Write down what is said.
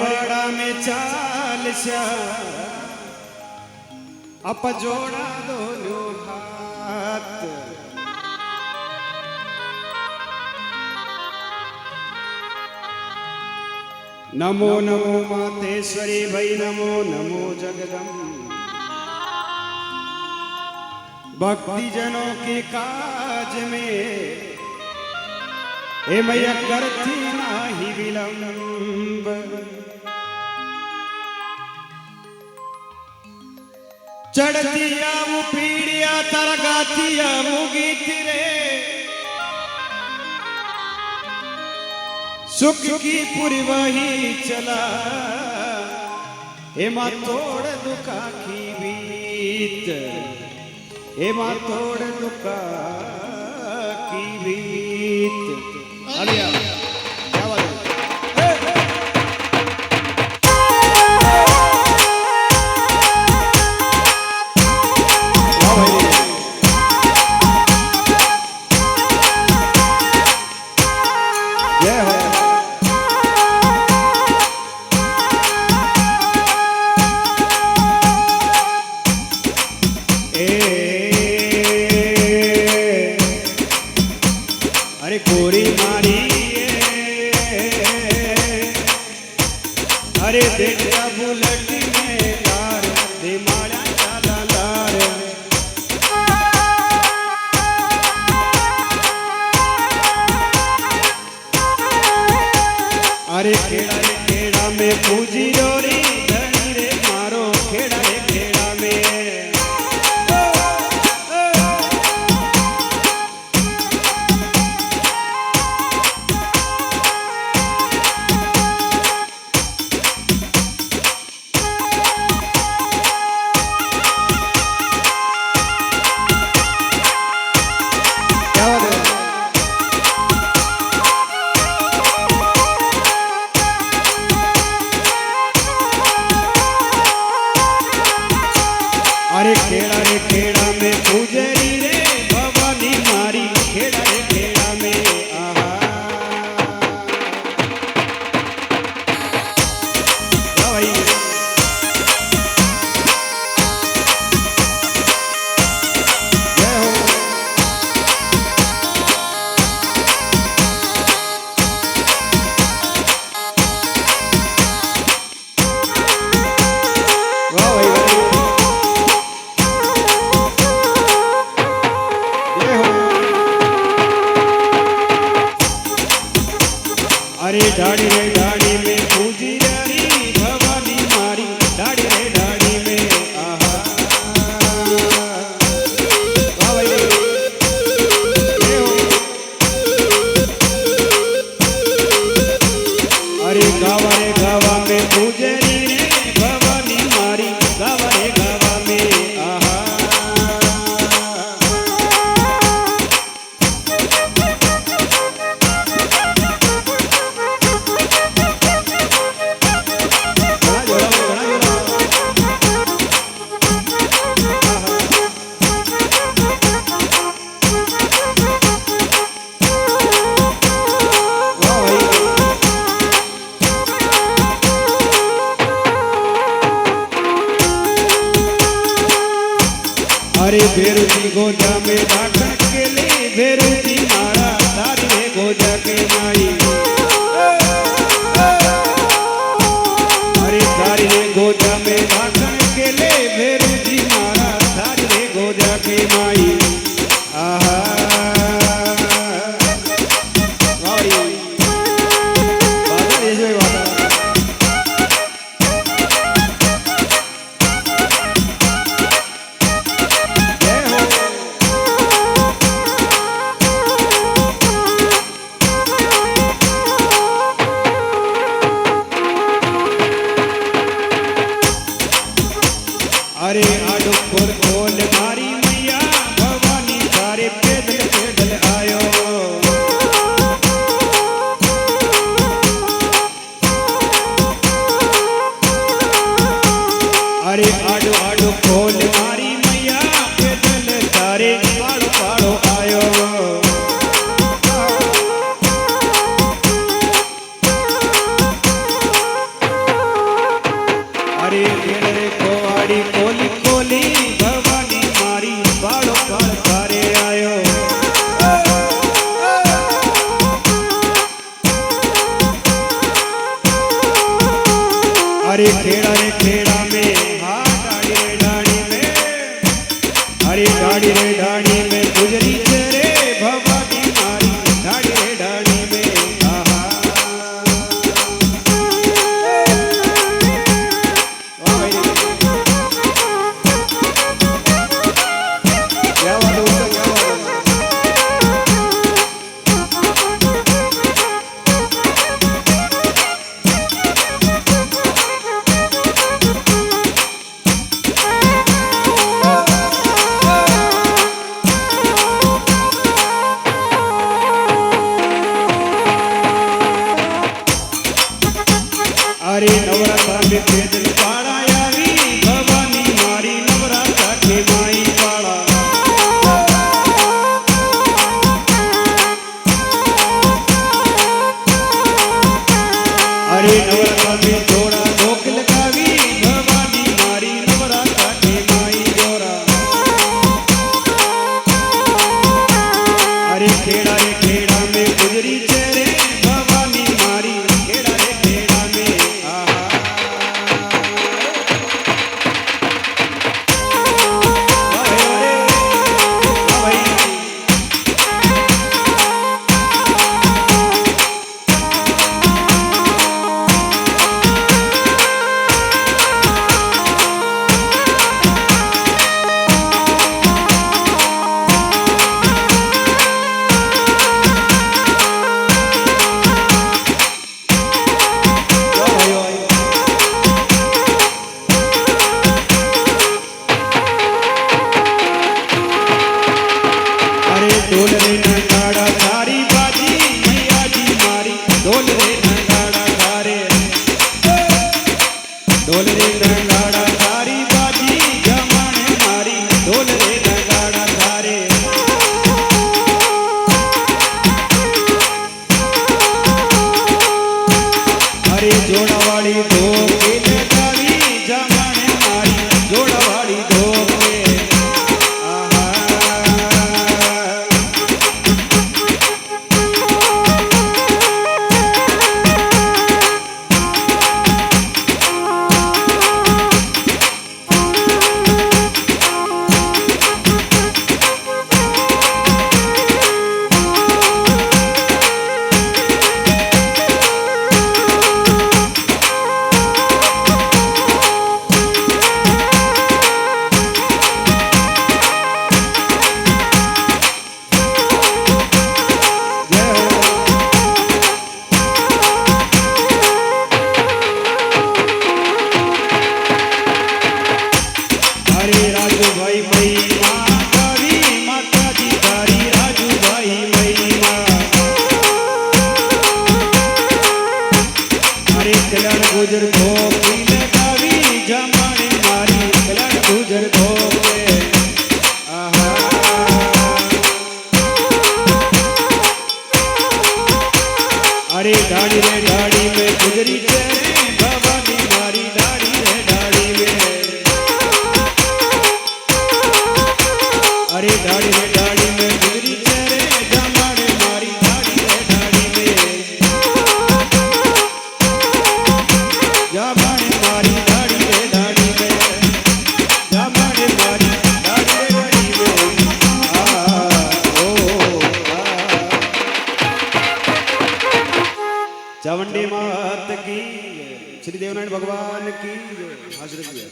वाड़ा में चाल अप जोड़ा दोनों हाथ नमो नमो मातेश्वरी भई नमो नमो जगदम्ब भक्ति जनों के काज में हे मैया करती नाही विलंब चढ़ती आऊ पीड़िया तरगाती आऊ गीत रे सुख की पुरी वही चला हे मां तोड़ दुखा की बीत हे मां तोड़ दुखा की बीत अलिया क्या बात अरे देखा बुलेट में कार दिमाड़ा चाला लार अरे खेड़ा में पूजी रोरी धनी रे मारो खेड़ा में अरे खेड़ा में पूजरी रे भवानी मारी खेड़ा में आहा भाई जय हो वाह भाई अरे दाढ़ी में पूजी रही भवानी मारी दाढ़ी में आहा अरे गावा में पूजरी रे भवानी मारी गावा में आहा अरे भेरुजी गोजा में दाखन के ले भेरुजी मारा तारी रे गोजा के माई अरे तारी रे गोजा में दाखन के ले भेरुजी मारा तारी रे गोजा के माई आहा अरे आडो खोल मारी मैया भवानी सारे पैदल आयो अरे आडो खोल मारी मैया पैदल सारे पाड़ो आयो अरे घेर रे कोवाड़ी कोली कोली भवानी मारी बाड़ो बाड़ तारे आयो अरे खेड़ा रे खेड़ा में हाँ डाड़ी रे डाड़ी में अरे डाड़ी रे डाड़ी में गुजरी रे भवानी मारी डाड़ी रे डाड़ी में आहा वाह भाई क्या बात है उसका क्या बात है अरे नवरात्रा में पेदल पाड़ा आवी भवानी मारी नवरात्रा के माई पाड़ा अरे नवरात्रा में जोड़ा लोक लगावी भवानी मारी नवरात्रा के माई जोड़ा अरे खेड़ा रे खेड़ा में गुजरी चेरे भवानी मारी खेड़ा रे खेड़ा में आहा अरे भाई ढोल रे नगाड़ा थारी बाजी मैया जी मारी ढोल रे नगाड़ा थारे ढोल रे नगाड़ा थारी बाजी जमाने मारी ढोल रे नगाड़ा थारे अरे जोड़ावाड़ी धोके लगावी जमाने मारी जोड़ावाड़ी धोके अरे राजू भाई महिमा तारी माता जी तारी राजू भाई महिमा अरे कल्याण गुजर धोपी लगावी जमाने मारी कल्याण गुजर धोपे आहा अरे डाड़ी रे डाड़ी में गुजरी चेरे भवानी मारी डाड़ी रे डाड़ी में अरे डाड़ी रे डाड़ी में गुजरी चेरे जमाने मारी डाड़ी रे डाड़ी में जमाने मारी डाड़ी रे डाड़ी में जमाने मारी डाड़ी रे डाड़ी में ओ चावंडी मात की श्री देवनारायण भगवान की हाजिर किया।